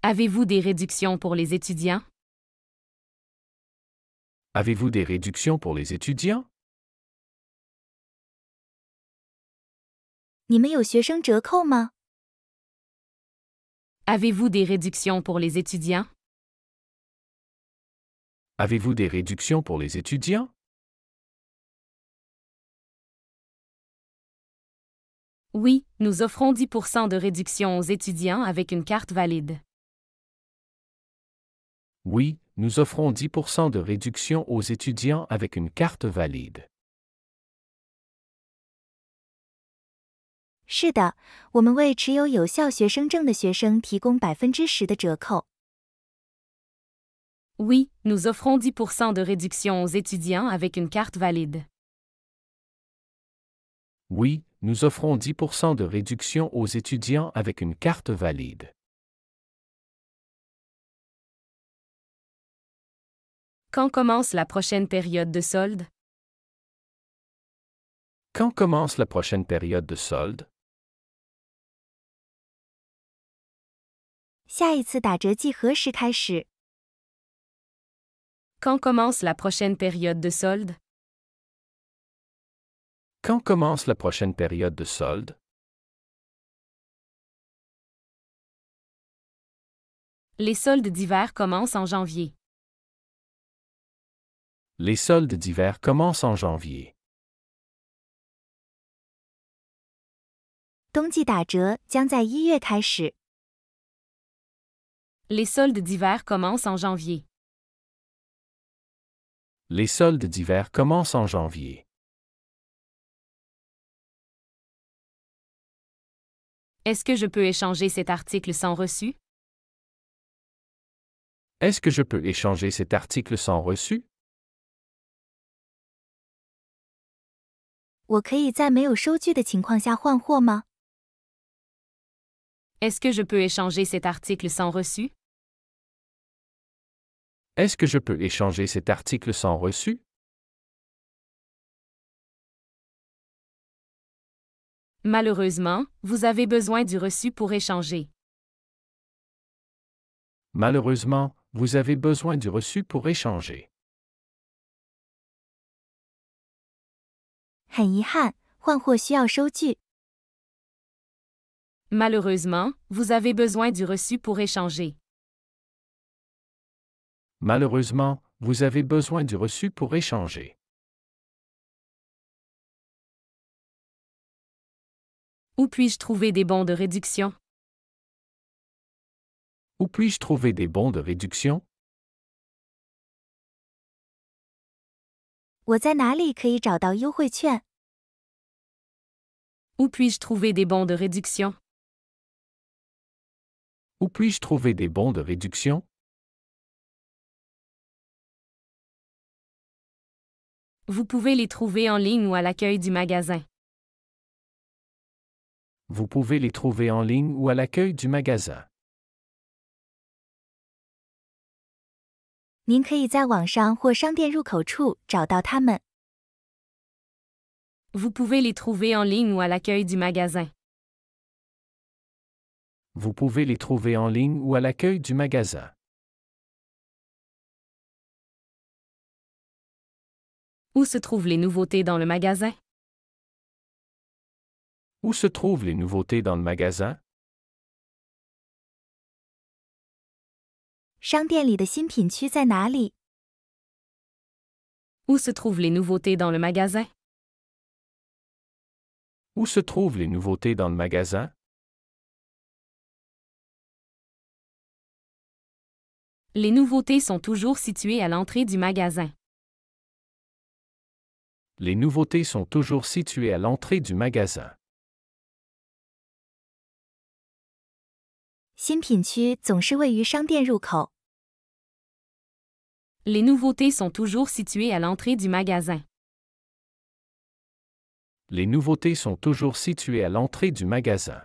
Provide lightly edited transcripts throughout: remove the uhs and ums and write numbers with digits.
Avez-vous des réductions pour les étudiants? Avez-vous des réductions pour les étudiants? 你们有学生折扣吗？ Avez-vous des réductions pour les étudiants? Avez-vous des réductions pour les étudiants? Oui, nous offrons 10% de réduction aux étudiants avec une carte valide. Oui, nous offrons 10% de réduction aux étudiants avec une carte valide. 是的，我们为持有有效学生证的学生提供10%的折扣。 Oui, nous offrons 10% de réduction aux étudiants avec une carte valide. Oui, nous offrons 10% de réduction aux étudiants avec une carte valide. Quand commence la prochaine période de solde? Quand commence la prochaine période de solde? 下一次打折季何时开始？ Quand commence la prochaine période de solde? Quand commence la prochaine période de solde? Les soldes d'hiver commencent en janvier. Les soldes d'hiver commencent en janvier. 冬季打折将在1月开始。 Les soldes d'hiver commencent en janvier. Les soldes d'hiver commencent en janvier. Est-ce que je peux échanger cet article sans reçu? Est-ce que je peux échanger cet article sans reçu? 我可以在没有收据的情况下换货吗？ Est-ce que je peux échanger cet article sans reçu? Est-ce que je peux échanger cet article sans reçu? Malheureusement, vous avez besoin du reçu pour échanger. Malheureusement, vous avez besoin du reçu pour échanger. 很遗憾，换货需要收据。 Malheureusement, vous avez besoin du reçu pour échanger. Malheureusement, vous avez besoin du reçu pour échanger. Où puis-je trouver des bons de réduction? Où puis-je trouver des bons de réduction? 我在哪里可以找到优惠券？ Où puis-je trouver des bons de réduction? Où puis-je trouver des bons de réduction? Vous pouvez les trouver en ligne ou à l'accueil du magasin. Vous pouvez les trouver en ligne ou à l'accueil du magasin. 您可以在网上或商店入口处找到它们。 Vous pouvez les trouver en ligne ou à l'accueil du magasin. Vous pouvez les trouver en ligne ou à l'accueil du magasin. Où se trouvent les nouveautés dans le magasin? Où se trouvent les nouveautés dans le magasin? 商店里的新品区在哪里？ Où se trouvent les nouveautés dans le magasin? Où se trouvent les nouveautés dans le magasin? Les nouveautés sont toujours situées à l'entrée du magasin. Les nouveautés sont toujours situées à l'entrée du magasin. 新品区总是位于商店入口。 Les nouveautés sont toujours situées à l'entrée du magasin. Les nouveautés sont toujours situées à l'entrée du magasin.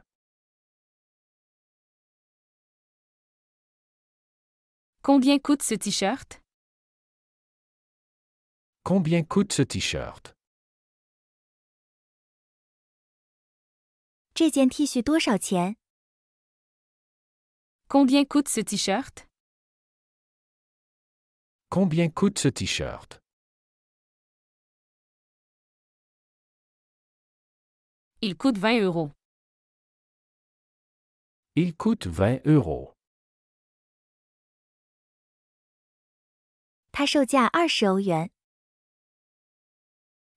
Combien coûte ce t-shirt? Combien coûte ce t-shirt? 这件 T 恤多少钱？ Combien coûte ce t-shirt? Combien coûte ce t-shirt? Il coûte 20 euros. Il coûte 20 euros. 它售价20欧元。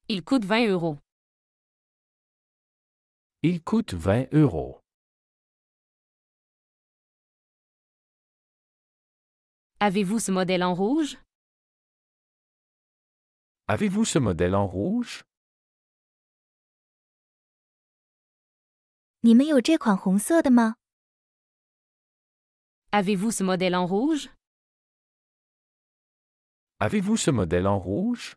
Il coûte 20 euros. Il coûte 20 euros. Avez-vous ce modèle en rouge? Avez-vous ce modèle en rouge? 你们有这款红色的吗？ Avez-vous ce modèle en rouge? Avez-vous ce modèle en rouge?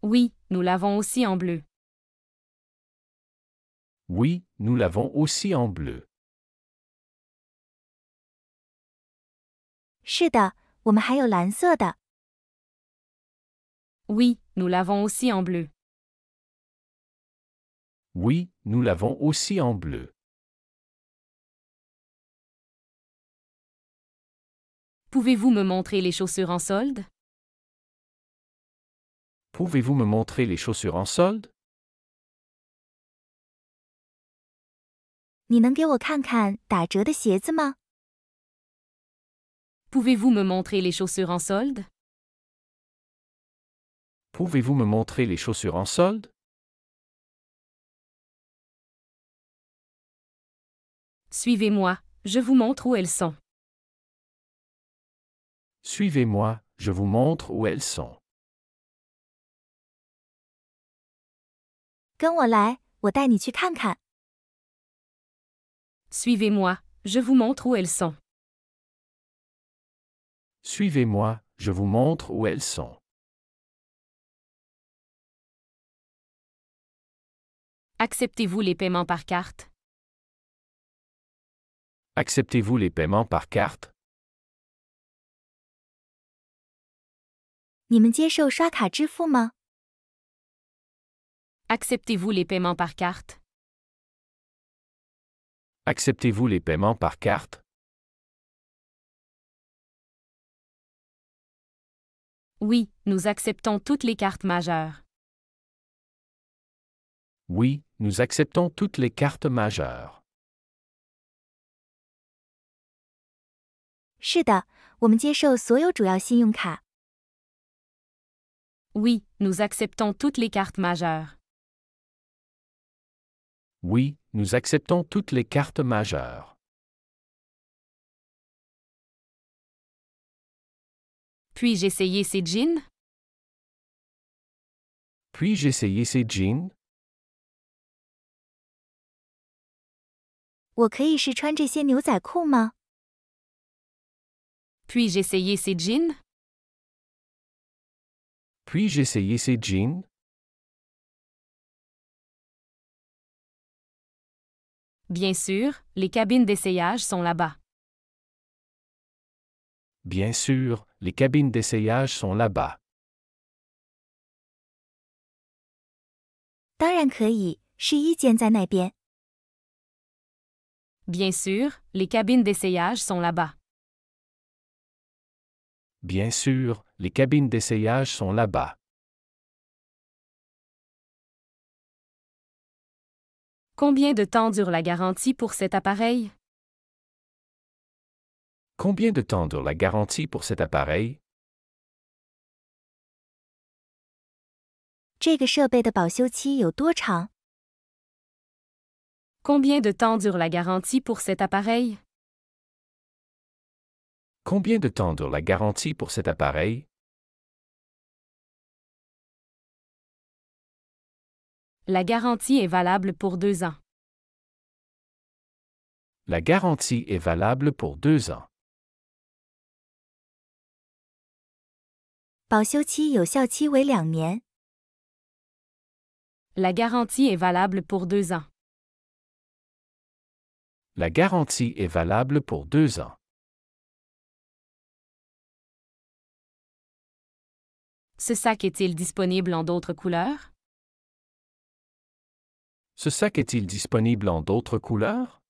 Oui, nous l'avons aussi en bleu. Oui, nous l'avons aussi en bleu. 是的，我们还有蓝色的。 Oui, nous l'avons aussi en bleu. Oui, nous l'avons aussi en bleu. Pouvez-vous me montrer les chaussures en solde? Pouvez-vous me montrer les chaussures en solde? 你能给我看看打折的鞋子吗？ Pouvez-vous me montrer les chaussures en solde? Pouvez-vous me montrer les chaussures en solde? Suivez-moi, je vous montre où elles sont. Suivez-moi, je vous montre où elles sont. 跟我来，我带你去看看。 Suivez-moi, je vous montre où elles sont. Suivez-moi, je vous montre où elles sont. Acceptez-vous les paiements par carte? Acceptez-vous les paiements par carte? 你们接受刷卡支付吗？ Acceptez-vous les paiements par carte? Acceptez-vous les paiements par carte? Oui, nous acceptons toutes les cartes majeures. Oui, nous acceptons toutes les cartes majeures. 是的，我们接受所有主要信用卡。 Oui, nous acceptons toutes les cartes majeures. Oui, nous acceptons toutes les cartes majeures. Puis-je essayer ces jeans? Puis-je essayer ces jeans? 我可以试穿这些牛仔裤吗？ Puis-je essayer ces jeans? Puis-je essayer ces jeans? Bien sûr, les cabines d'essayage sont là-bas. Bien sûr, les cabines d'essayage sont là-bas. 当然可以，试衣间在那边。 Bien sûr, les cabines d'essayage sont là-bas. Bien sûr, les cabines d'essayage sont là-bas. Combien de temps dure la garantie pour cet appareil? Combien de temps dure la garantie pour cet appareil? 这个设备的保修期有多长？ Combien de temps dure la garantie pour cet appareil? Combien de temps dure la garantie pour cet appareil? La garantie est valable pour 2 ans. La garantie est valable pour 2 ans. 保修期有效期为2年。 La garantie est valable pour 2 ans. La garantie est valable pour 2 ans. Ce sac est-il disponible en d'autres couleurs? Ce sac est-il disponible en d'autres couleurs?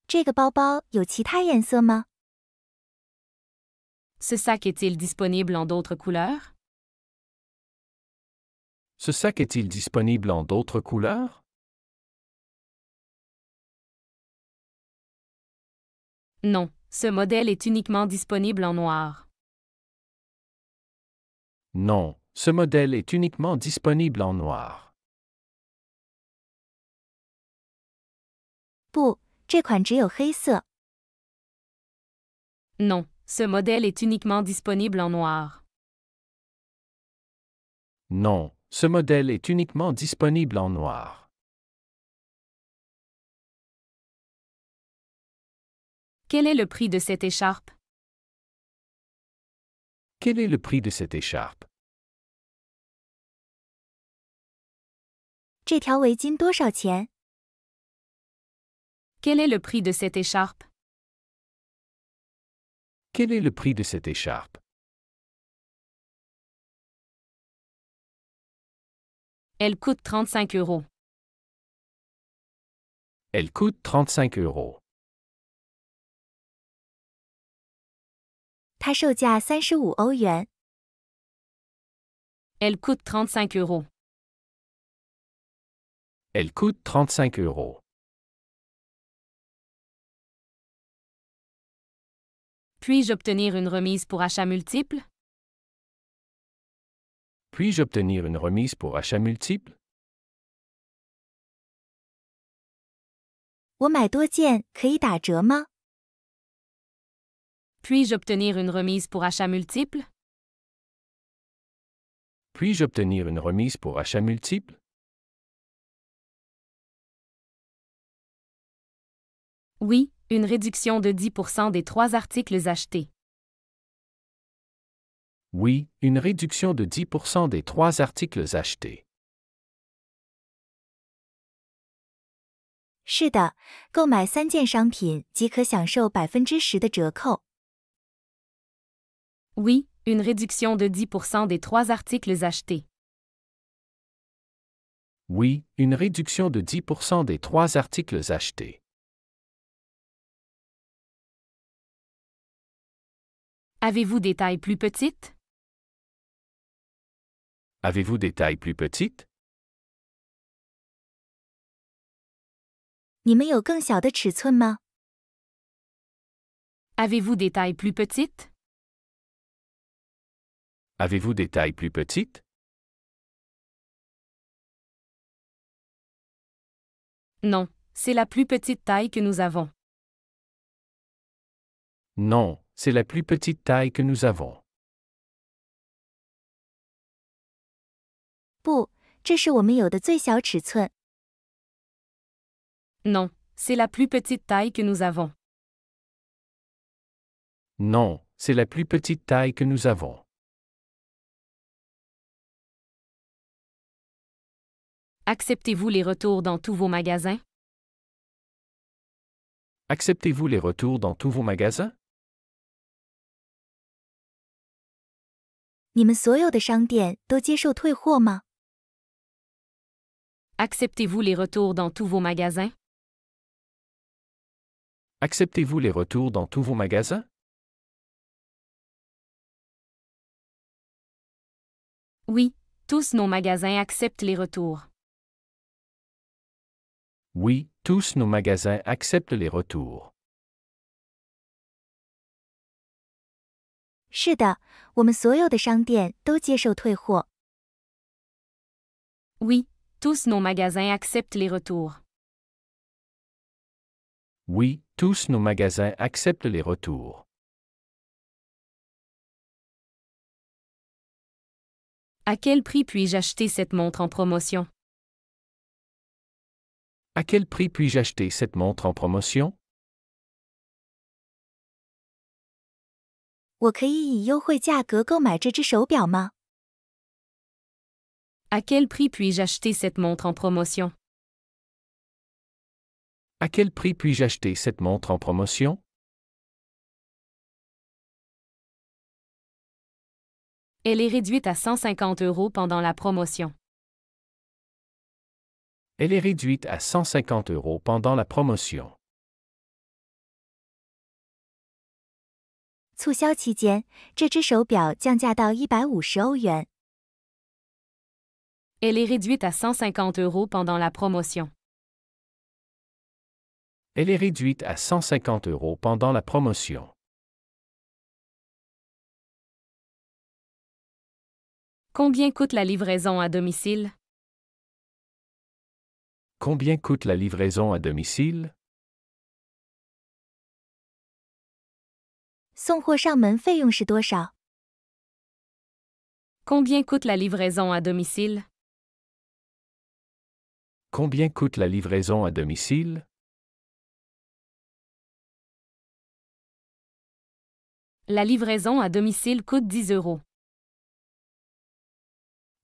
这个包包有其他颜色吗？ Ce sac est-il disponible en d'autres couleurs? Ce sac est-il disponible en d'autres couleurs? Non, ce modèle est uniquement disponible en noir. Non, ce modèle est uniquement disponible en noir. 不，这款只有黑色。 Non, ce modèle est uniquement disponible en noir. Non, ce modèle est uniquement disponible en noir. Quel est le prix de cette écharpe? Quel est le prix de cette écharpe? 这条围巾多少钱？ Quel est le prix de cette écharpe? Quel est le prix de cette écharpe? Elle coûte 35 €. Elle coûte 35 €. 它售价35欧元。 Elle coûte 35 €. Elle coûte 35 €. Puis-je obtenir une remise pour achat multiple? Puis-je obtenir une remise pour achat multiple? 我买多件可以打折吗？ Puis-je obtenir une remise pour achat multiple? Puis-je obtenir une remise pour achat multiple? Oui, une réduction de 10% des 3 articles achetés. Oui, une réduction de 10% des 3 articles achetés. 是的，购买3件商品即可享受10%的折扣。 Oui, une réduction de 10% des 3 articles achetés. Oui, une réduction de 10% des 3 articles achetés. Avez-vous des tailles plus petites? Avez-vous des tailles plus petites? 你们有更小的尺寸吗？ Avez-vous des tailles plus petites? Avez-vous des tailles plus petites? Non, c'est la plus petite taille que nous avons. Non, c'est la plus petite taille que nous avons. 不，这是我们有的最小尺寸。 Non, c'est la plus petite taille que nous avons. Non, c'est la plus petite taille que nous avons. Acceptez-vous les retours dans tous vos magasins? Acceptez-vous les retours dans tous vos magasins? 你们所有的商店都接受退货吗？ Acceptez-vous les retours dans tous vos magasins? Acceptez-vous les retours dans tous vos magasins? Oui, tous nos magasins acceptent les retours. Oui, tous nos magasins acceptent les retours. 是的，我们所有的商店都接受退货。 Oui, tous nos magasins acceptent les retours. Oui, tous nos magasins acceptent les retours. À quel prix puis-je acheter cette montre en promotion? À quel prix puis-je acheter cette montre en promotion? 我可以以优惠价格购买这只手表吗？ À quel prix puis-je acheter cette montre en promotion? À quel prix puis-je acheter cette montre en promotion? Elle est réduite à 150 € pendant la promotion. Elle est réduite à 150 € pendant la promotion. 促销期间，这只手表降价到150欧元。Elle est réduite à 150 € pendant la promotion. Elle est réduite à 150 € pendant la promotion. Combien coûte la livraison à domicile? Combien coûte la livraison à domicile? 送货上门费用是多少？ Combien coûte la livraison à domicile? Combien coûte la livraison à domicile? La livraison à domicile coûte 10 €.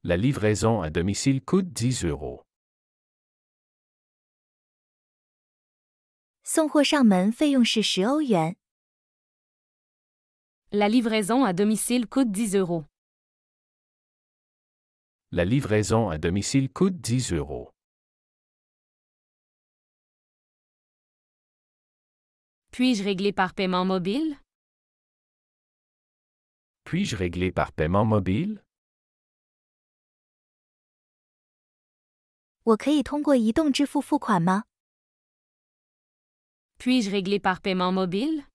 La livraison à domicile coûte 10 €. 送货上门费用是10欧元。 La livraison à domicile coûte 10 €. La livraison à domicile coûte 10 €. Puis-je régler par paiement mobile? Puis-je régler par paiement mobile? 我可以通过移动支付付款吗？ Puis-je régler par paiement mobile?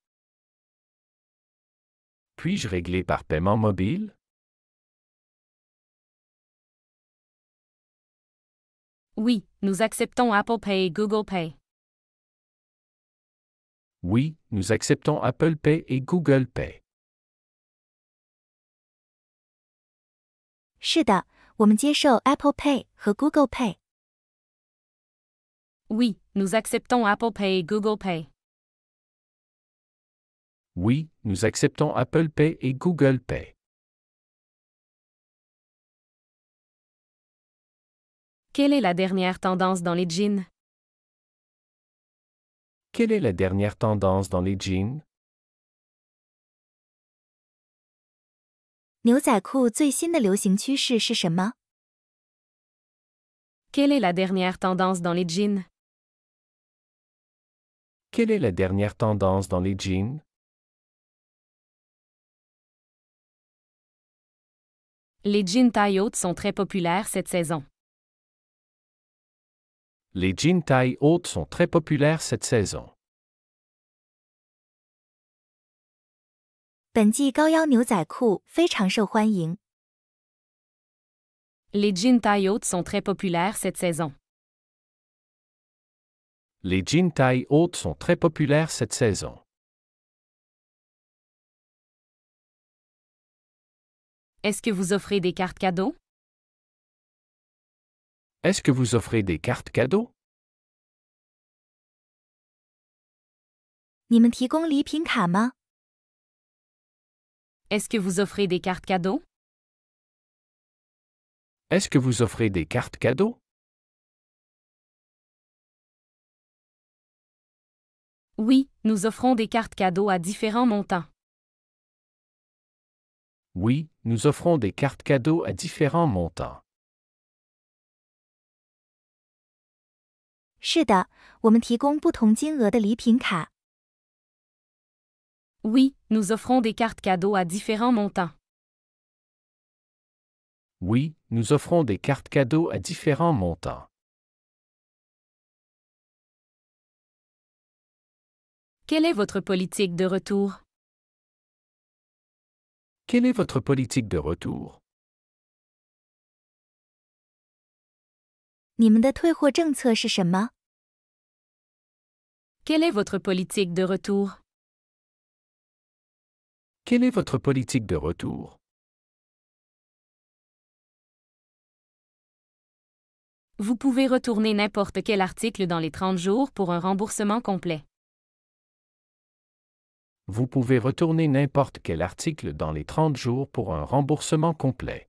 Puis-je régler par paiement mobile? Oui, nous acceptons Apple Pay et Google Pay. Oui, nous acceptons Apple Pay et Google Pay. 是的，我们接受 Apple Pay 和 Google Pay。 Oui, nous acceptons Apple Pay et Google Pay. Oui, nous acceptons Apple Pay et Google Pay. Quelle est la dernière tendance dans les jeans? Quelle est la dernière tendance dans les jeans? 牛仔裤最新的流行趋势是什么？ Quelle est la dernière tendance dans les jeans? Quelle est la dernière tendance dans les jeans? Les jeans taille haute sont très populaires cette saison. Les jeans taille haute sont très populaires cette saison. 本季高腰牛仔裤非常受欢迎。 Les jeans taille haute sont très populaires cette saison. Les jeans taille haute sont très populaires cette saison. Est-ce que vous offrez des cartes cadeaux? Est-ce que vous offrez des cartes cadeaux? 你们提供礼品卡吗？ Est-ce que vous offrez des cartes cadeaux? Est-ce que vous offrez des cartes cadeaux? Oui, nous offrons des cartes cadeaux à différents montants. Oui, nous offrons des cartes cadeaux à différents montants. 是的，我们提供不同金额的礼品卡。 Oui, nous offrons des cartes cadeaux à différents montants. Oui, nous offrons des cartes cadeaux à différents montants. Quelle est votre politique de retour? Quelle est votre politique de retour? 你们的退货政策是什么？ Quelle est votre politique de retour? Quelle est votre politique de retour? Vous pouvez retourner n'importe quel article dans les 30 jours pour un remboursement complet. Vous pouvez retourner n'importe quel article dans les 30 jours pour un remboursement complet.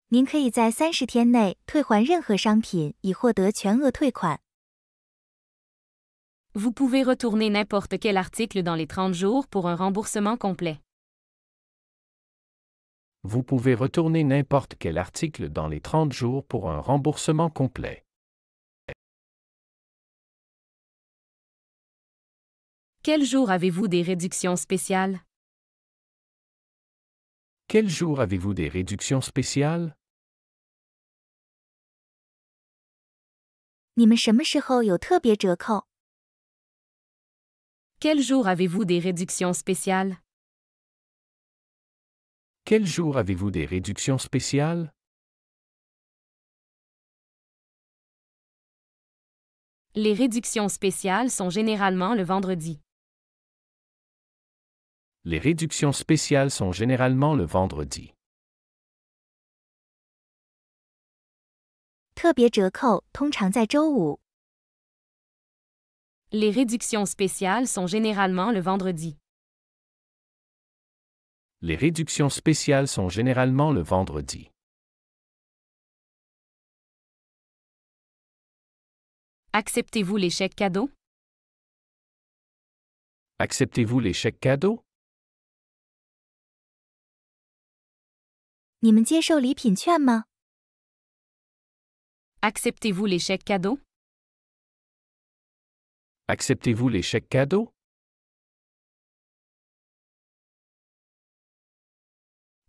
您可以在30天内退还任何商品，以获得全额退款。 Vous pouvez retourner n'importe quel article dans les 30 jours pour un remboursement complet. Vous pouvez retourner n'importe quel article dans les 30 jours pour un remboursement complet. Quel jour avez-vous des réductions spéciales? Quel jour avez-vous des réductions spéciales? 你们什么时候有特别折扣？ Quel jour avez-vous des réductions spéciales? Quel jour avez-vous des réductions spéciales? Les réductions spéciales sont généralement le vendredi. Les réductions spéciales sont généralement le vendredi. 特别折扣通常在周五。 Les réductions spéciales sont généralement le vendredi. Les réductions spéciales sont généralement le vendredi. Acceptez-vous les chèques cadeaux? Acceptez-vous les chèques cadeaux? 你们接受礼品券吗？ Acceptez-vous les chèques cadeaux? Acceptez-vous les chèques cadeaux?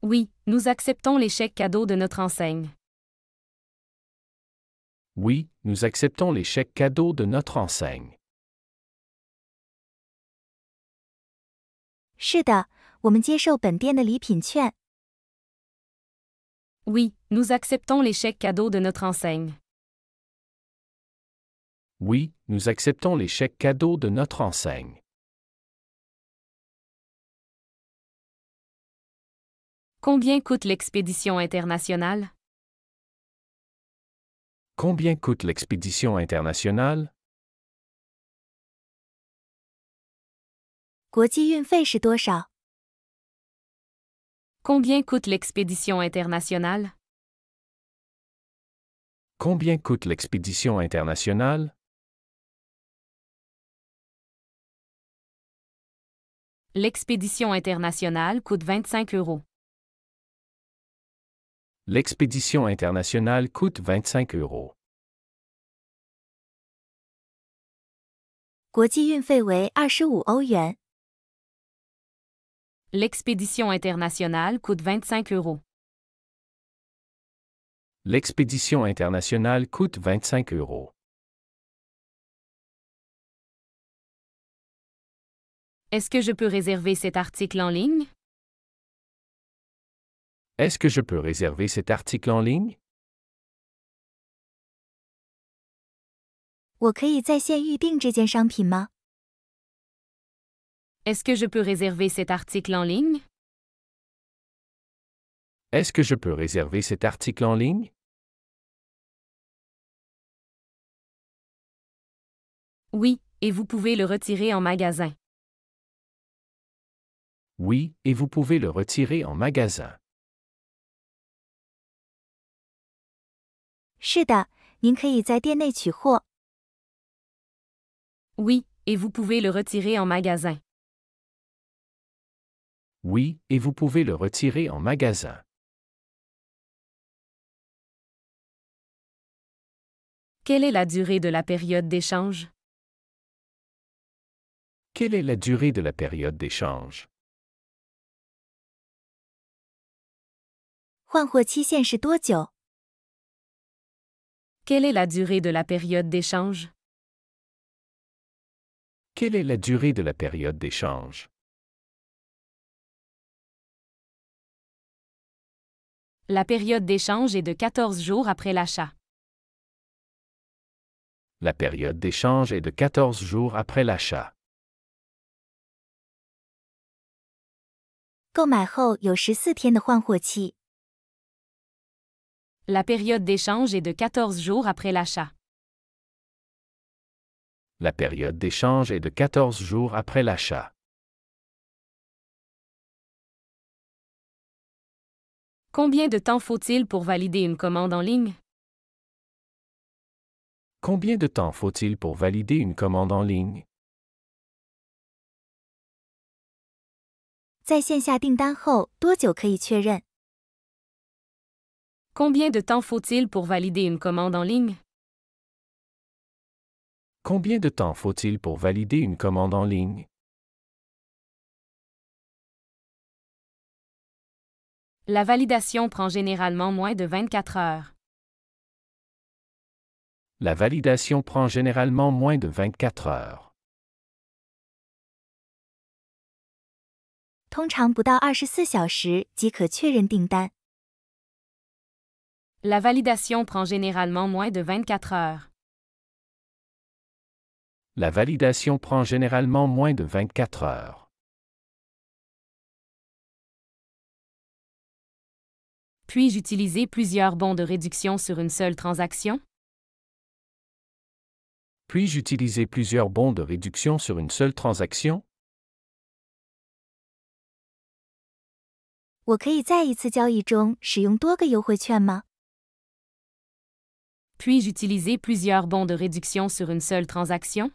Oui, nous acceptons les chèques cadeaux de notre enseigne. Oui, nous acceptons les chèques cadeaux de notre enseigne. 是的，我们接受本店的礼品券。 Oui, nous acceptons les chèques cadeaux de notre enseigne. Oui, nous acceptons les chèques cadeaux de notre enseigne. Combien coûte l'expédition internationale? Combien coûte l'expédition internationale? 国际运费是多少？ Combien coûte l'expédition internationale? Combien coûte l'expédition internationale? L'expédition internationale coûte 25 €. L'expédition internationale coûte 25 €. 国际运费为25欧元。 L'expédition internationale coûte 25 €. L'expédition internationale coûte 25 €. Est-ce que je peux réserver cet article en ligne? Est-ce que je peux réserver cet article en ligne? 我可以在线预订这件商品吗？ Est-ce que je peux réserver cet article en ligne? Est-ce que je peux réserver cet article en ligne? Oui, et vous pouvez le retirer en magasin. Oui, et vous pouvez le retirer en magasin. 是的，您可以在店内取货。 Oui, et vous pouvez le retirer en magasin. Oui, et vous pouvez le retirer en magasin. Quelle est la durée de la période d'échange? Quelle est la durée de la période d'échange? 换货期限是多久？ Quelle est la durée de la période d'échange? Quelle est la durée de la période d'échange? La période d'échange est de 14 jours après l'achat. La période d'échange est de 14 jours après l'achat. 购买后有14天的换货期。 La période d'échange est de 14 jours après l'achat. La période d'échange est de 14 jours après l'achat. Combien de temps faut-il pour valider une commande en ligne? Combien de temps faut-il pour valider une commande en ligne? 在线下订单后多久可以确认？ Combien de temps faut-il pour valider une commande en ligne? Combien de temps faut-il pour valider une commande en ligne? La validation prend généralement moins de 24 heures. La validation prend généralement moins de 24 heures. 通常不到24小时即可确认订单。La validation prend généralement moins de 24 heures. La validation prend généralement moins de 24 heures. Puis-je utiliser plusieurs bons de réduction sur une seule transaction? Puis-je utiliser plusieurs bons de réduction sur une seule transaction? 我可以在一次交易中使用多个优惠券吗？ Puis-je utiliser plusieurs bons de réduction sur une seule transaction?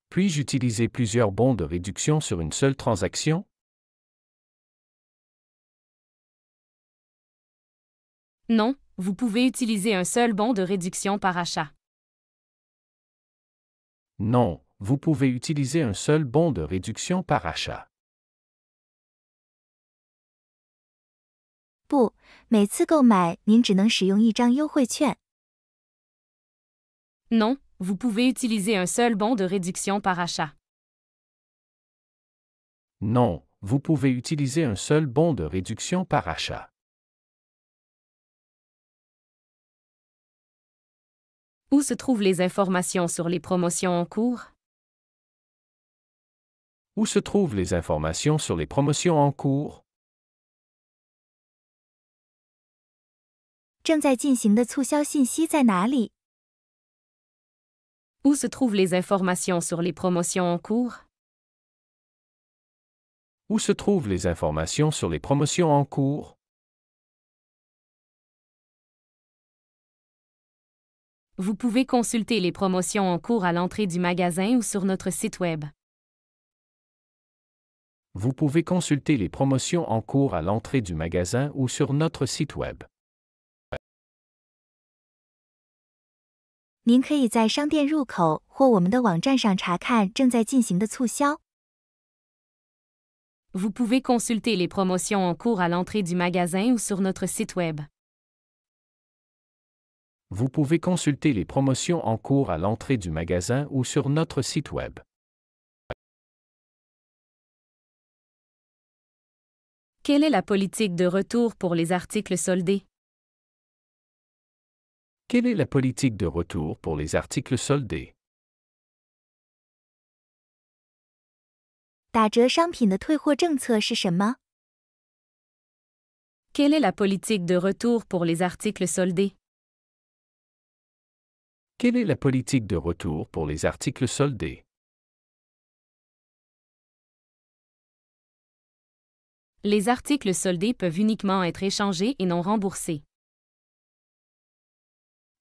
Puis-je utiliser plusieurs bons de réduction sur une seule transaction? Non, vous pouvez utiliser un seul bon de réduction par achat. Non, vous pouvez utiliser un seul bon de réduction par achat. 不，每次购买您只能使用一张优惠券。 Non, vous pouvez utiliser un seul bon de réduction par achat. Non, vous pouvez utiliser un seul bon de réduction par achat. Où se trouvent les informations sur les promotions en cours? Où se trouvent les informations sur les promotions en cours? 正在进行的促销信息在哪里？ Où se trouvent les informations sur les promotions en cours? Où se trouvent les informations sur les promotions en cours? Vous pouvez consulter les promotions en cours à l'entrée du magasin ou sur notre site Web. Vous pouvez consulter les promotions en cours à l'entrée du magasin ou sur notre site Web. 您可以在商店入口或我们的网站上查看正在进行的促销。 Vous pouvez consulter les promotions en cours à l'entrée du magasin ou sur notre site Web. Vous pouvez consulter les promotions en cours à l'entrée du magasin ou sur notre site Web. Quelle est la politique de retour pour les articles soldés? Quelle est la politique de retour pour les articles soldés? 打折商品的退货政策是什么？ Quelle est la politique de retour pour les articles soldés? Quelle est la politique de retour pour les articles soldés? Les articles soldés peuvent uniquement être échangés et non remboursés.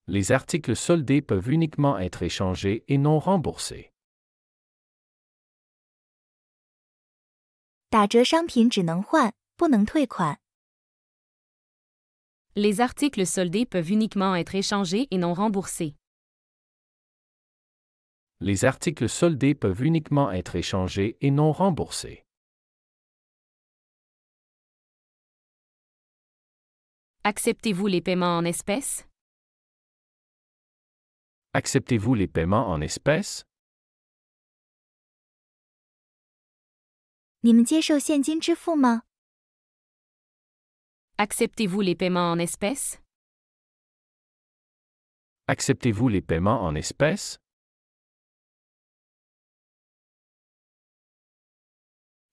Les articles soldés peuvent uniquement être échangés et non remboursés. 打折商品只能换，不能退款。 Les articles soldés peuvent uniquement être échangés et non remboursés. Les articles soldés peuvent uniquement être échangés et non remboursés. Acceptez-vous les paiements en espèces? Acceptez-vous les paiements en espèces? 你们接受现金支付吗？ Acceptez-vous les paiements en espèces? Acceptez-vous les paiements en espèces?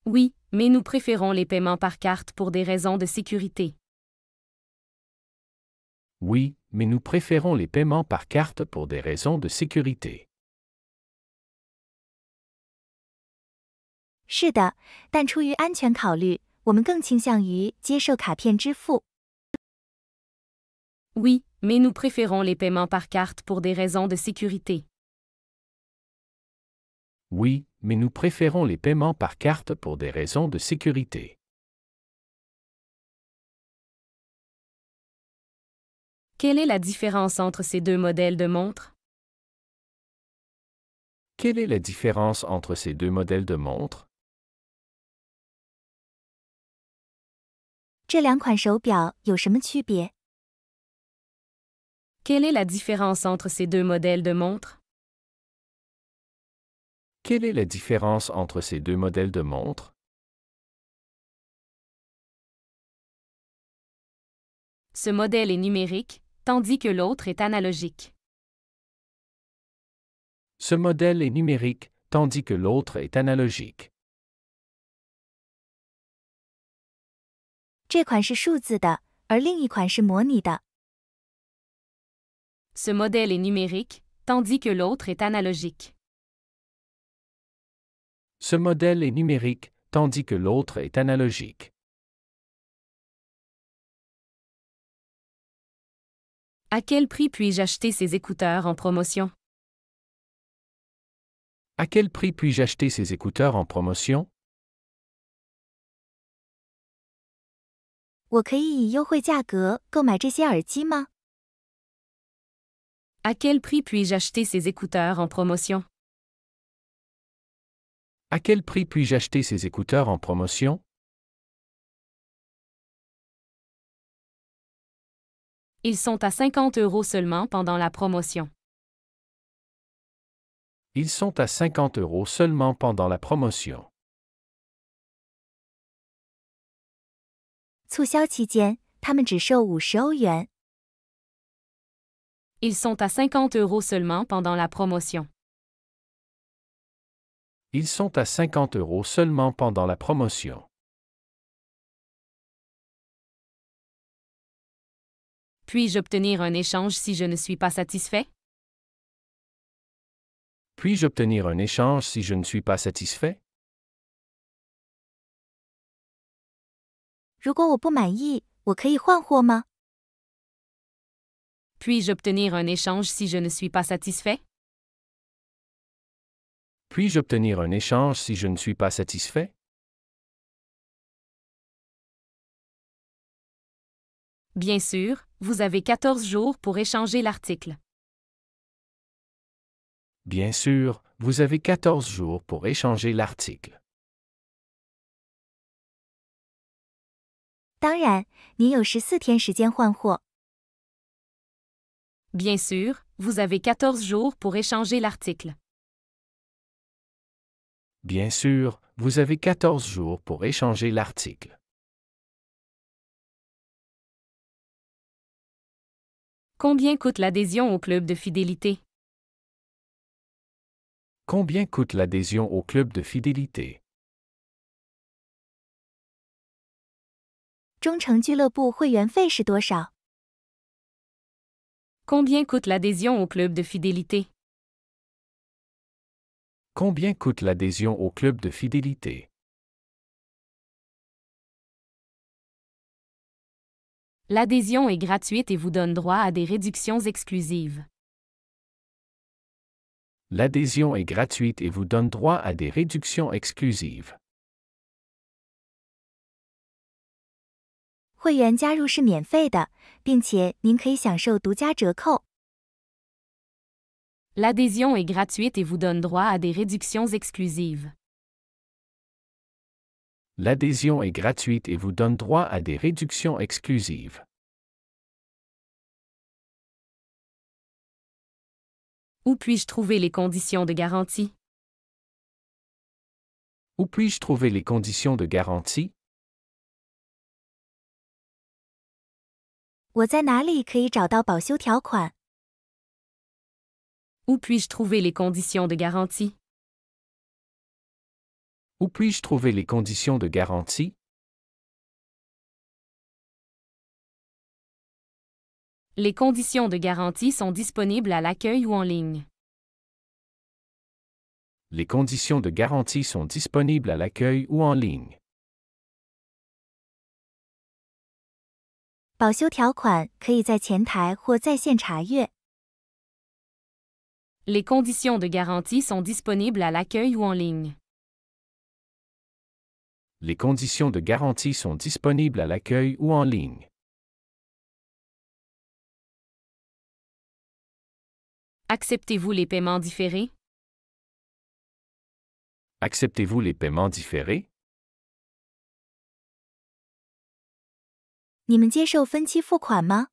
Oui, mais nous préférons les paiements par carte pour des raisons de sécurité. Oui, mais nous préférons les paiements par carte pour des raisons de sécurité. 是的，但出于安全考虑，我们更倾向于接受卡片支付。 Oui, mais nous préférons les paiements par carte pour des raisons de sécurité. Oui, mais nous préférons les paiements par carte pour des raisons de sécurité. Quelle est la différence entre ces deux modèles de montres? Quelle est la différence entre ces deux modèles de montres? 这两款手表有什么区别？ Quelle est la différence entre ces deux modèles de montres? Quelle est la différence entre ces deux modèles de montres? Ce modèle est numérique, tandis que l'autre est analogique. Ce modèle est numérique, tandis que l'autre est analogique. 这款是数字的，而另一款是模拟的。 Ce modèle est numérique, tandis que l'autre est analogique. Ce modèle est numérique, tandis que l'autre est analogique. À quel prix puis-je acheter ces écouteurs en promotion? À quel prix puis-je acheter ces écouteurs en promotion? 我可以以优惠价格购买这些耳机吗？ À quel prix puis-je acheter ces écouteurs en promotion? À quel prix puis-je acheter ces écouteurs en promotion? Ils sont à 50 € seulement pendant la promotion. Ils sont à 50 € seulement pendant la promotion. 促销期间，他们只售50欧元。 Ils sont à 50 € seulement pendant la promotion. Ils sont à 50 € seulement pendant la promotion. Puis-je obtenir un échange si je ne suis pas satisfait? Puis-je obtenir un échange si je ne suis pas satisfait? 如果我不满意，我可以换货吗？ Puis-je obtenir un échange si je ne suis pas satisfait? Puis-je obtenir un échange si je ne suis pas satisfait? Bien sûr, vous avez 14 jours pour échanger l'article. Bien sûr, vous avez 14 jours pour échanger l'article. 当然，您有14天时间换货。 Bien sûr, vous avez 14 jours pour échanger l'article. Bien sûr, vous avez 14 jours pour échanger l'article. Combien coûte l'adhésion au club de fidélité? Combien coûte l'adhésion au club de fidélité? 忠诚俱乐部会员费是多少？ Combien coûte l'adhésion au club de fidélité? Combien coûte l'adhésion au club de fidélité? L'adhésion est gratuite et vous donne droit à des réductions exclusives. L'adhésion est gratuite et vous donne droit à des réductions exclusives. 会员加入是免费的，并且您可以享受独家折扣。 L'adhésion est gratuite et vous donne droit à des réductions exclusives. L'adhésion est gratuite et vous donne droit à des réductions exclusives. Où puis-je trouver les conditions de garantie? Où puis-je trouver les conditions de garantie? 我在哪里可以找到保修条款？ Où puis-je trouver les conditions de garantie? Où puis-je trouver les conditions de garantie? Les conditions de garantie sont disponibles à l'accueil ou en ligne. Les conditions de garantie sont disponibles à l'accueil ou en ligne. 保修条款可以在前台或在线查阅。 Les conditions de garantie sont disponibles à l'accueil ou en ligne. Les conditions de garantie sont disponibles à l'accueil ou en ligne. Acceptez-vous les paiements différés? Acceptez-vous les paiements différés? 你们接受分期付款吗？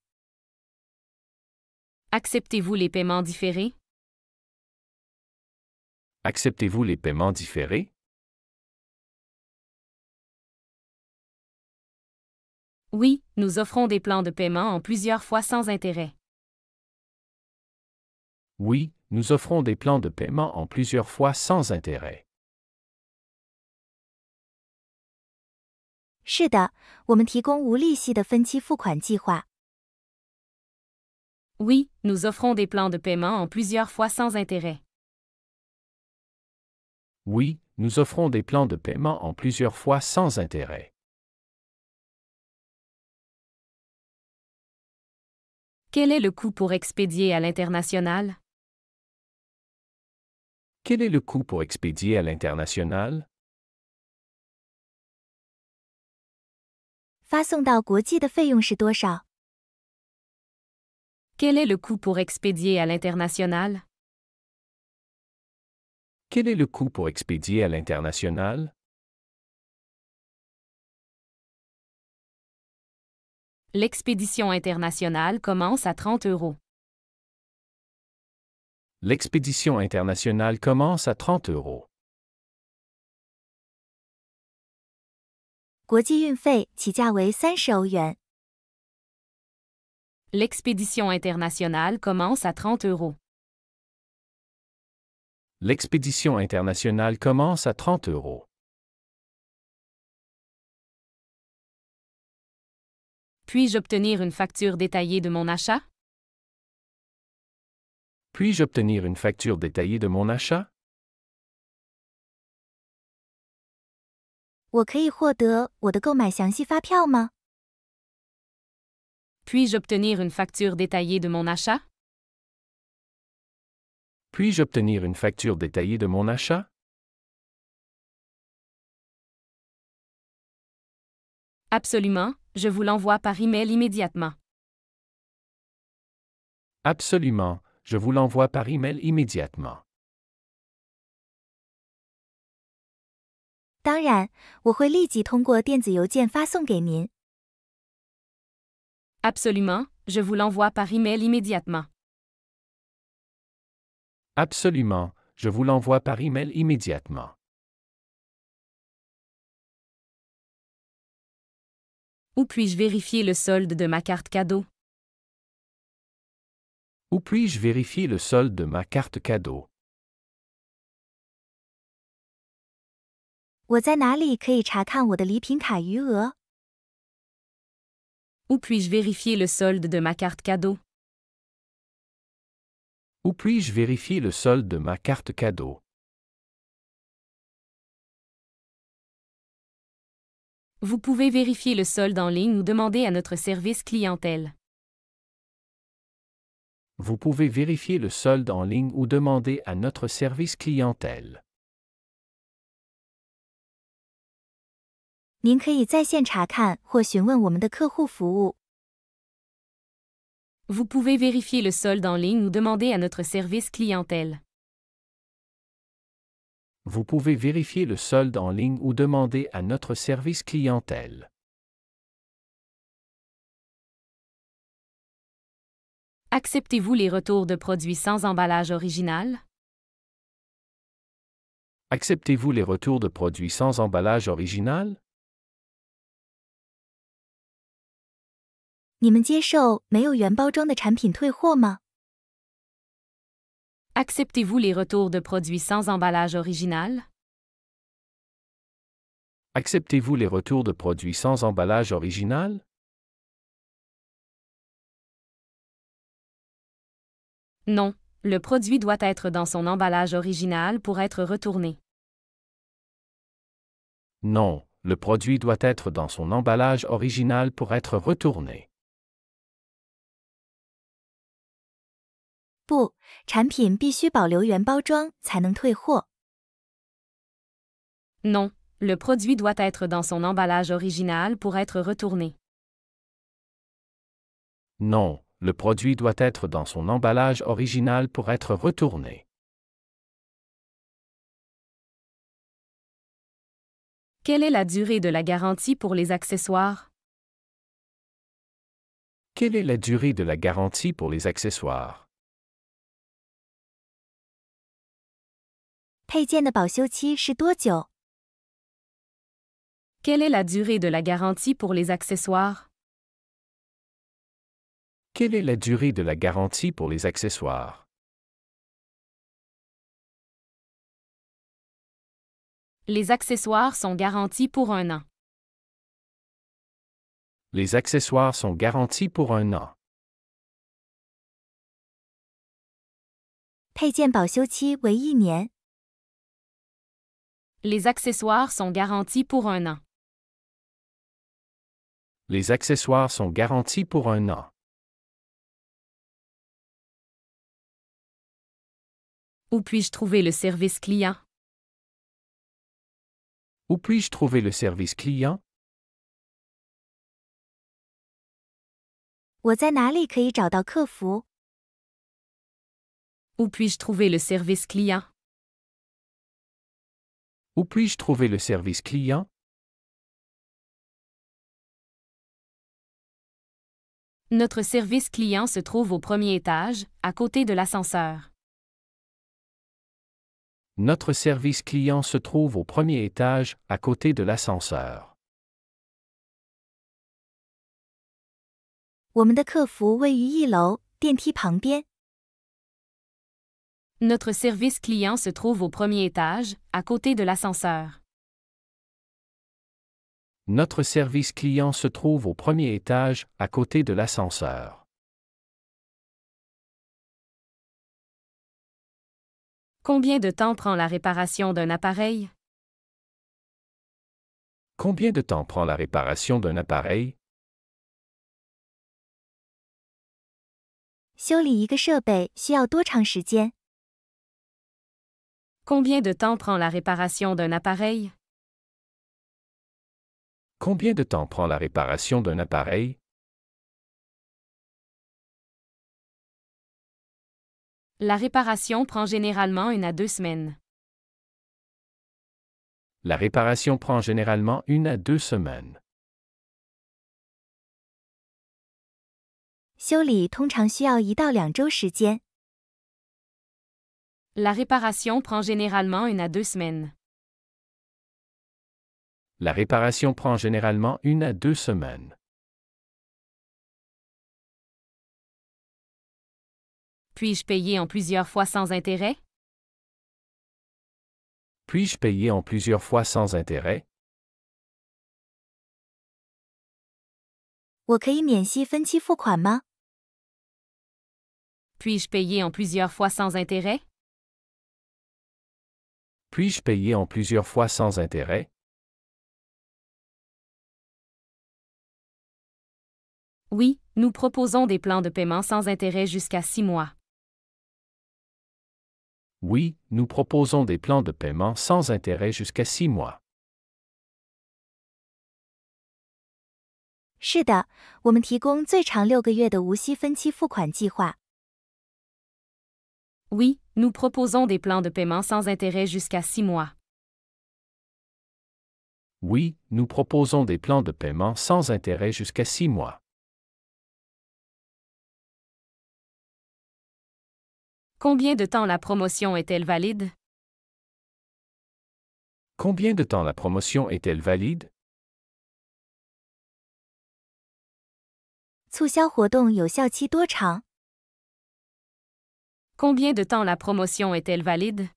Acceptez-vous les paiements différés? Acceptez-vous les paiements différés? Oui, nous offrons des plans de paiement en plusieurs fois sans intérêt. Oui, nous offrons des plans de paiement en plusieurs fois sans intérêt. 是的，我们提供无利息的分期付款计划。 Oui, nous offrons des plans de paiement en plusieurs fois sans intérêt. Oui, nous offrons des plans de paiement en plusieurs fois sans intérêt. Quel est le coût pour expédier à l'international? Quel est le coût pour expédier à l'international? 发送到国际的费用是多少？ Quel est le coût pour expédier à l'international? Quel est le coût pour expédier à l'international? L'expédition internationale commence à 30 €. L'expédition internationale commence à 30 €. 国际运费起价为30欧元。 L'expédition internationale commence à 30 €. L'expédition internationale commence à 30 €. Puis-je obtenir une facture détaillée de mon achat? Puis-je obtenir une facture détaillée de mon achat? 我可以获得我的购买详细发票吗？ Puis-je obtenir une facture détaillée de mon achat? Puis-je obtenir une facture détaillée de mon achat? Absolument, je vous l'envoie par email immédiatement. Absolument, je vous l'envoie par email immédiatement. 当然，我会立即通过电子邮件发送给您。 Absolument, je vous l'envoie par email immédiatement. Absolument, je vous l'envoie par email immédiatement. Où puis-je vérifier le solde de ma carte cadeau? Où puis-je vérifier le solde de ma carte cadeau? 我在哪里可以查看我的礼品卡余额？ Où puis-je vérifier le solde de ma carte cadeau? Où puis-je vérifier le solde de ma carte cadeau? Vous pouvez vérifier le solde en ligne ou demander à notre service clientèle. Vous pouvez vérifier le solde en ligne ou demander à notre service clientèle. 您可以在线查看或询问我们的客户服务。 Vous pouvez vérifier le solde en ligne ou demander à notre service clientèle. Vous pouvez vérifier le solde en ligne ou demander à notre service clientèle. Acceptez-vous les retours de produits sans emballage original? Acceptez-vous les retours de produits sans emballage original? 你们接受没有原包装的产品退货吗？ Acceptez-vous les retours de produits sans emballage original? Acceptez-vous les retours de produits sans emballage original? Non, le produit doit être dans son emballage original pour être retourné. Non, le produit doit être dans son emballage original pour être retourné. 不，产品必须保留原包装才能退货。 Non, le produit doit être dans son emballage original pour être retourné. Non, Le produit doit être dans son emballage original pour être retourné. Quelle est la durée de la garantie pour les accessoires? Quelle est la durée de la garantie pour les accessoires? 配件的保修期是多久？ Quelle est la durée de la garantie pour les accessoires? Quelle est la durée de la garantie pour les accessoires? Les accessoires sont garantis pour 1 an. Les accessoires sont garantis pour 1 an. 配件保修期为1年。 Les accessoires sont garantis pour 1 an. Les accessoires sont garantis pour 1 an. Où puis-je trouver le service client? Où puis-je trouver le service client? 我在哪里可以找到客服？ Où puis-je trouver le service client? Où puis-je trouver le service client? Notre service client se trouve au premier étage, à côté de l'ascenseur. Notre service client se trouve au premier étage, à côté de l'ascenseur. 我们的客服位于1楼，电梯旁边。 Notre service client se trouve au premier étage, à côté de l'ascenseur. Notre service client se trouve au premier étage, à côté de l'ascenseur. Combien de temps prend la réparation d'un appareil? Combien de temps prend la réparation d'un appareil? 修理一个设备需要多长时间？ Combien de temps prend la réparation d'un appareil? Combien de temps prend la réparation d'un appareil? La réparation prend généralement 1 à 2 semaines. La réparation prend généralement 1 à 2 semaines. 修理通常需要1到2周时间。 La réparation prend généralement 1 à 2 semaines. La réparation prend généralement 1 à 2 semaines. Puis-je payer en plusieurs fois sans intérêt? Puis-je payer en plusieurs fois sans intérêt? 我可以免息分期付款吗？ Puis-je payer en plusieurs fois sans intérêt? Puis-je payer en plusieurs fois sans intérêt? Oui, nous proposons des plans de paiement sans intérêt jusqu'à 6 mois. Oui, nous proposons des plans de paiement sans intérêt jusqu'à 6 mois. 是的，我们提供最长6个月的无息分期付款计划。 Oui, nous proposons des plans de paiement sans intérêt jusqu'à 6 mois. Oui, nous proposons des plans de paiement sans intérêt jusqu'à 6 mois. Combien de temps la promotion est-elle valide? Combien de temps la promotion est-elle valide? 促销活动有效期多长？ Combien de temps la promotion est-elle valide?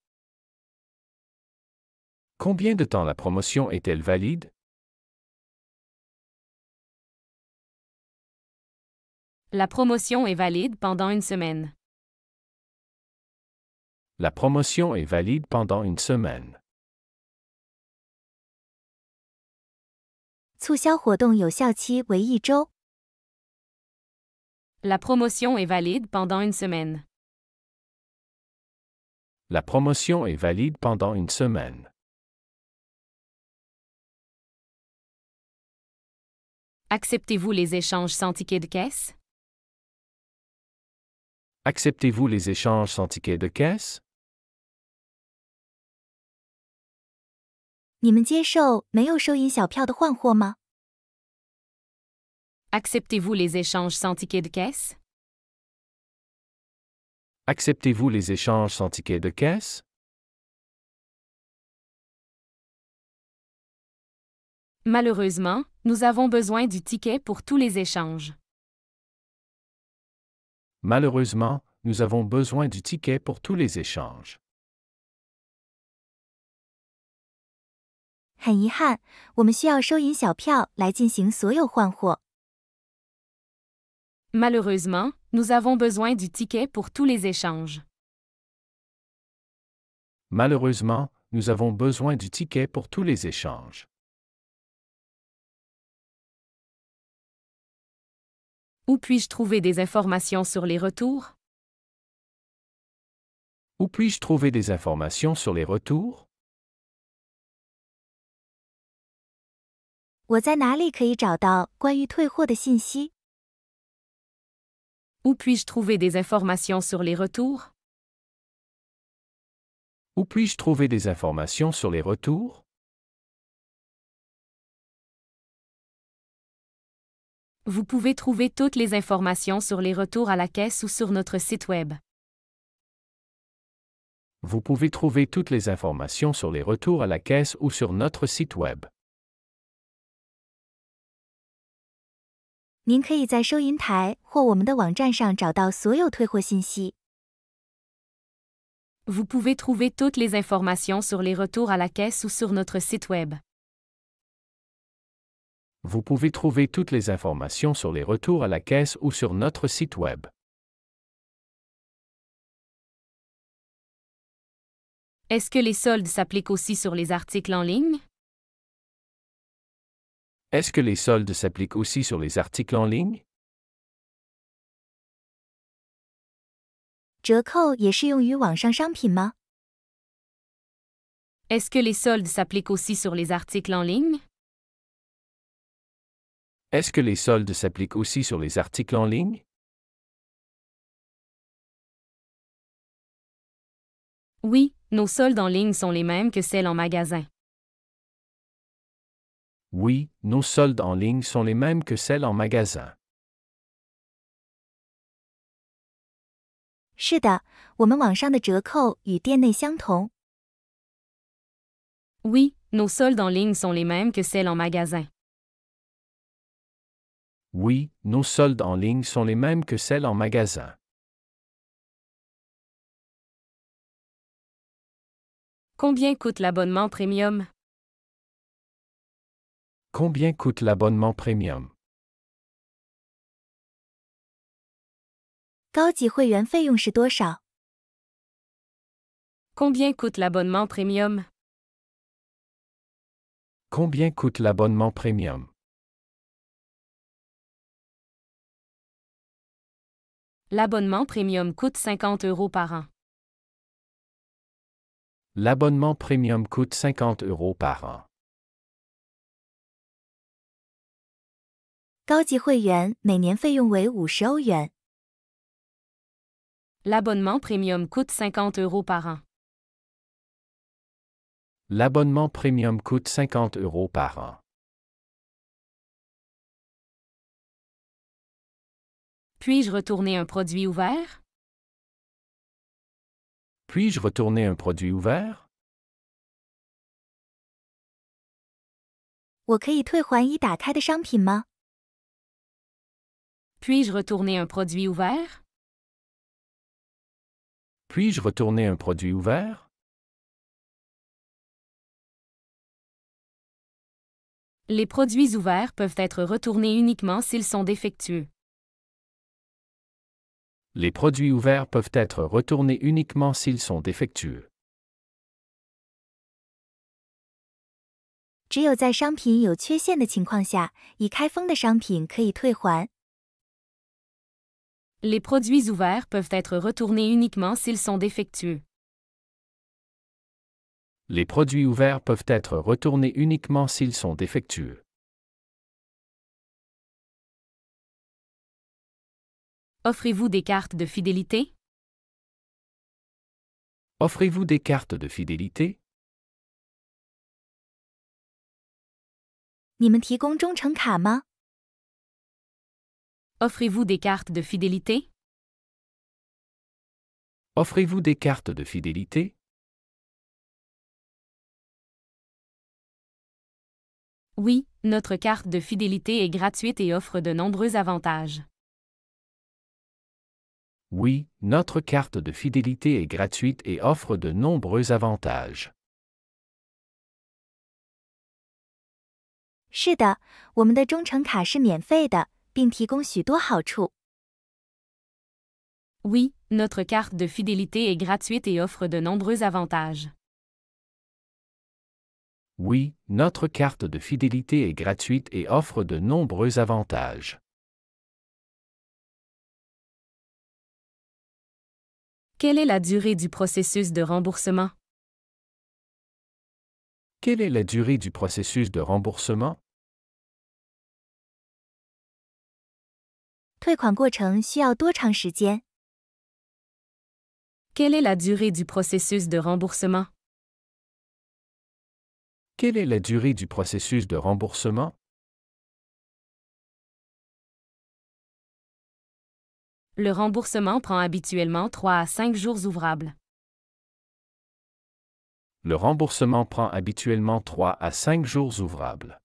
Combien de temps la promotion est-elle valide? La promotion est valide pendant 1 semaine. La promotion est valide pendant 1 semaine. 促销活动有效期为1周。 La promotion est valide pendant 1 semaine. La promotion est valide pendant 1 semaine. Acceptez-vous les échanges sans ticket de caisse? Acceptez-vous les échanges sans ticket de caisse? 你们接受没有收银小票的换货吗？ Acceptez-vous les échanges sans ticket de caisse? Acceptez-vous les échanges sans ticket de caisse? Malheureusement, nous avons besoin du ticket pour tous les échanges. Malheureusement, nous avons besoin du ticket pour tous les échanges. 很遗憾，我们需要收银小票来进行所有换货。 Malheureusement, nous avons besoin du ticket pour tous les échanges. Malheureusement, nous avons besoin du ticket pour tous les échanges. Où puis-je trouver des informations sur les retours? Où puis-je trouver des informations sur les retours? 我在哪里可以找到关于退货的信息？ Où puis-je trouver des informations sur les retours? Où puis-je trouver des informations sur les retours? Vous pouvez trouver toutes les informations sur les retours à la caisse ou sur notre site Web. Vous pouvez trouver toutes les informations sur les retours à la caisse ou sur notre site Web. 您可以在收银台或我们的网站上找到所有退货信息。 Vous pouvez trouver toutes les informations sur les retours à la caisse ou sur notre site Web. Vous pouvez trouver toutes les informations sur les retours à la caisse ou sur notre site Web. Est-ce que les soldes s'appliquent aussi sur les articles en ligne? Est-ce que les soldes s'appliquent aussi sur les articles en ligne? 折扣也适用于网上商品吗？ Est-ce que les soldes s'appliquent aussi sur les articles en ligne? Est-ce que les soldes s'appliquent aussi sur les articles en ligne? Oui, nos soldes en ligne sont les mêmes que celles en magasin. Oui, nos soldes en ligne sont les mêmes que celles en magasin. 是的，我们网上的折扣与店内相同。 Oui, nos soldes en ligne sont les mêmes que celles en magasin. Oui, nos soldes en ligne sont les mêmes que celles en magasin. Combien coûte l'abonnement premium? Combien coûte l'abonnement premium? 高级会员费用是多少？ Combien coûte l'abonnement premium? Combien coûte l'abonnement premium? L'abonnement premium coûte 50 € par an. L'abonnement premium coûte 50 € par an. 高级会员每年费用为50欧元。 L'abonnement premium coûte 50 € par an. L'abonnement premium coûte 50 € par an. Puis-je retourner un produit ouvert? Puis-je retourner un produit ouvert? 我可以退还已打开的商品吗？ Puis-je retourner un produit ouvert? Puis-je retourner un produit ouvert? Les produits ouverts peuvent être retournés uniquement s'ils sont défectueux. Les produits ouverts peuvent être retournés uniquement s'ils sont défectueux. 只有在商品有缺陷的情况下，已开封的商品可以退还。 Les produits ouverts peuvent être retournés uniquement s'ils sont défectueux. Les produits ouverts peuvent être retournés uniquement s'ils sont défectueux. Offrez-vous des cartes de fidélité? Offrez-vous des cartes de fidélité? 你们提供忠诚卡吗？ Offrez-vous des cartes de fidélité? Offrez-vous des cartes de fidélité? Oui, notre carte de fidélité est gratuite et offre de nombreux avantages. Oui, notre carte de fidélité est gratuite et offre de nombreux avantages. 是的，我们的忠诚卡是免费的，并提供许多好处。 Oui, notre carte de fidélité est gratuite et offre de nombreux avantages. Oui, notre carte de fidélité est gratuite et offre de nombreux avantages. Quelle est la durée du processus de remboursement? Quelle est la durée du processus de remboursement? 退款过程需要多长时间？ Quelle est la durée du processus de remboursement? Quelle est la durée du processus de remboursement? Le remboursement prend habituellement 3 à 5 jours ouvrables. Le remboursement prend habituellement 3 à 5 jours ouvrables.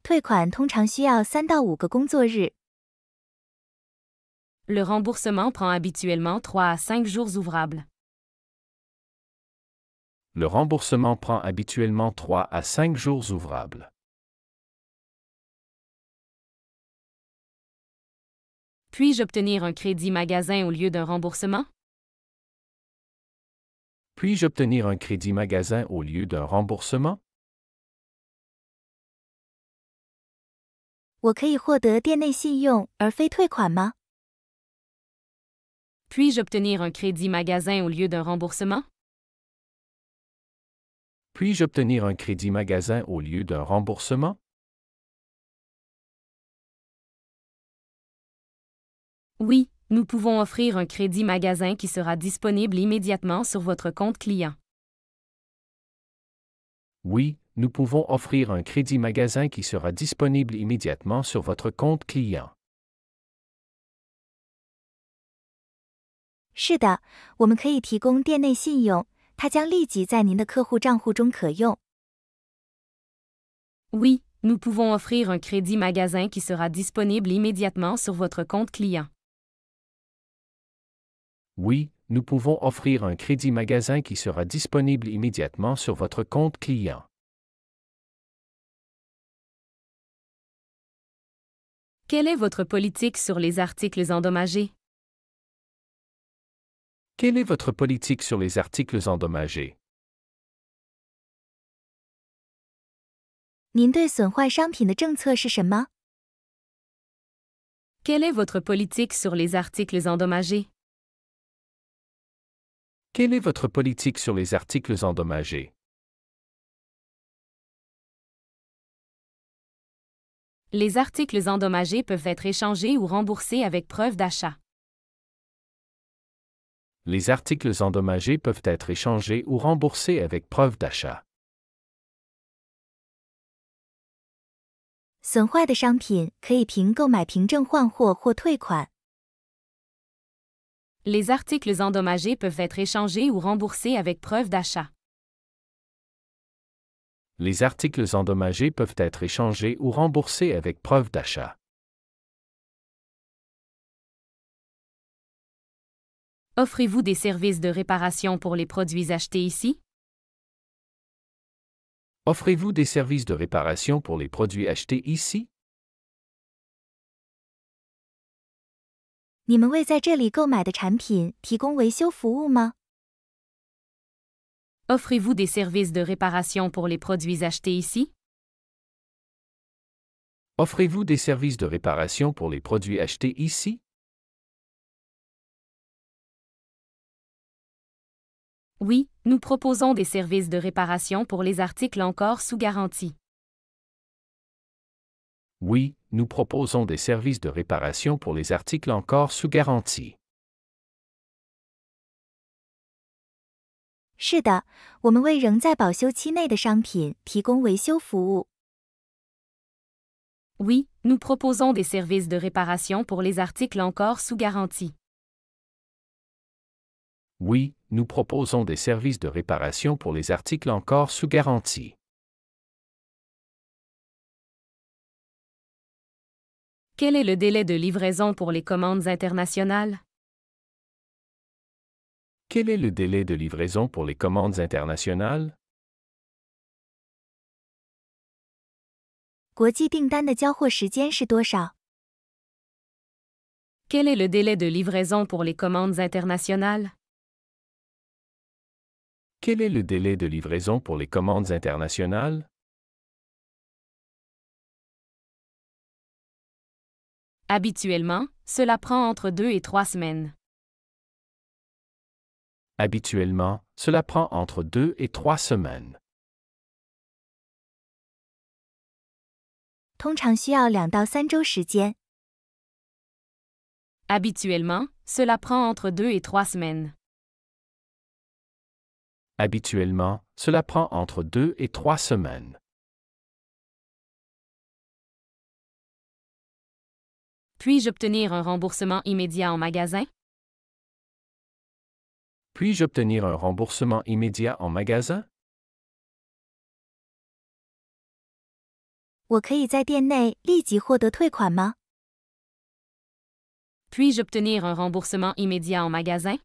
退款通常需要3到5个工作日。 Le remboursement prend habituellement 3 à 5 jours ouvrables. Le remboursement prend habituellement 3 à 5 jours ouvrables. Puis-je obtenir un crédit magasin au lieu d'un remboursement? Puis-je obtenir un crédit magasin au lieu d'un remboursement? 我可以获得店内信用而非退款吗？ Puis-je obtenir un crédit magasin au lieu d'un remboursement? Puis-je obtenir un crédit magasin au lieu d'un remboursement? Oui, nous pouvons offrir un crédit magasin qui sera disponible immédiatement sur votre compte client. Oui, nous pouvons offrir un crédit magasin qui sera disponible immédiatement sur votre compte client. 是的，我们可以提供店内信用，它将立即在您的客户账户中可用。 Oui, nous pouvons offrir un crédit magasin qui sera disponible immédiatement sur votre compte client. Oui, nous pouvons offrir un crédit magasin qui sera disponible immédiatement sur votre compte client. Quelle est votre politique sur les articles endommagés? Quelle est votre politique sur les articles endommagés? 您对损坏商品的政策是什么？ Quelle est votre politique sur les articles endommagés? Quelle est votre politique sur les articles endommagés? Les articles endommagés peuvent être échangés ou remboursés avec preuve d'achat. Les articles endommagés peuvent être échangés ou remboursés avec preuve d'achat. 损坏的商品可以凭购买凭证换货或退款。 Les articles endommagés peuvent être échangés ou remboursés avec preuve d'achat. Les articles endommagés peuvent être échangés ou remboursés avec preuve d'achat. Offrez-vous des services de réparation pour les produits achetés ici? Offrez-vous des services de réparation pour les produits achetés ici? 你们为在这里购买的产品提供维修服务吗？ Offrez-vous des services de réparation pour les produits achetés ici? Offrez-vous des services de réparation pour les produits achetés ici? Oui, nous proposons des services de réparation pour les articles encore sous garantie. Oui, nous proposons des services de réparation pour les articles encore sous garantie. 是的，我们为仍在保修期内的商品提供维修服务。 Oui, nous proposons des services de réparation pour les articles encore sous garantie. Oui, nous proposons des services de réparation pour les articles encore sous garantie. Quel est le délai de livraison pour les commandes internationales? Quel est le délai de livraison pour les commandes internationales? 国际订单的交货时间是多少？ Quel est le délai de livraison pour les commandes internationales? Quel est le délai de livraison pour les commandes internationales? Habituellement, cela prend entre 2 et 3 semaines. Habituellement, cela prend entre 2 et 3 semaines. 通常需要2到3周时间。 Habituellement, cela prend entre 2 et 3 semaines. Habituellement, cela prend entre 2 et 3 semaines. Puis-je obtenir un remboursement immédiat en magasin? Puis-je obtenir un remboursement immédiat en magasin? 我可以在店内立即获得退款吗？ Puis-je obtenir un remboursement immédiat en magasin?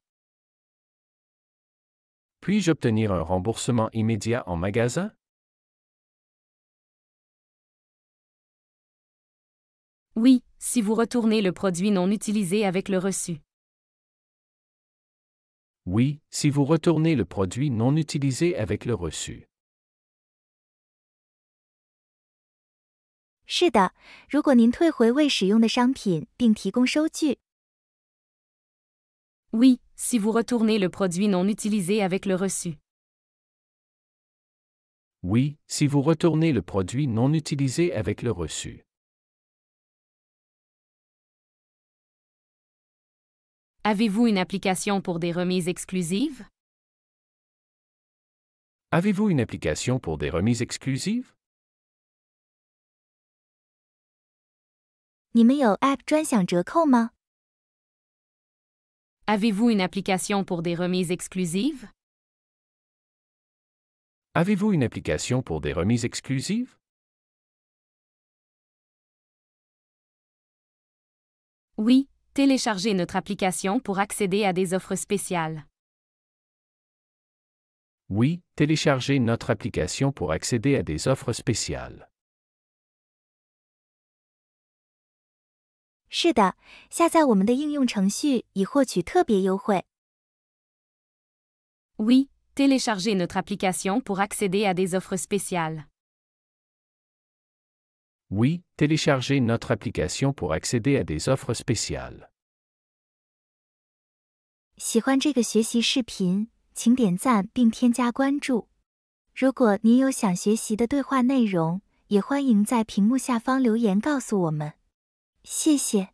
Puis-je obtenir un remboursement immédiat en magasin? Oui, si vous retournez le produit non utilisé avec le reçu. Oui, si vous retournez le produit non utilisé avec le reçu. 是的，如果您退回未使用的商品并提供收据。 Oui, si vous retournez le produit non utilisé avec le reçu. Oui, si vous retournez le produit non utilisé avec le reçu. Avez-vous une application pour des remises exclusives? Avez-vous une application pour des remises exclusives? 你们有 App 专享折扣吗？ Avez-vous une application pour des remises exclusives? Avez-vous une application pour des remises exclusives? Oui, téléchargez notre application pour accéder à des offres spéciales. Oui, téléchargez notre application pour accéder à des offres spéciales. 是的，下载我们的应用程序以获取特别优惠。 Oui, téléchargez notre application pour accéder à des offres spéciales. Oui, téléchargez notre application pour accéder à des offres spéciales. 喜欢这个学习视频，请点赞并添加关注。如果您有想学习的对话内容，也欢迎在屏幕下方留言告诉我们。谢谢。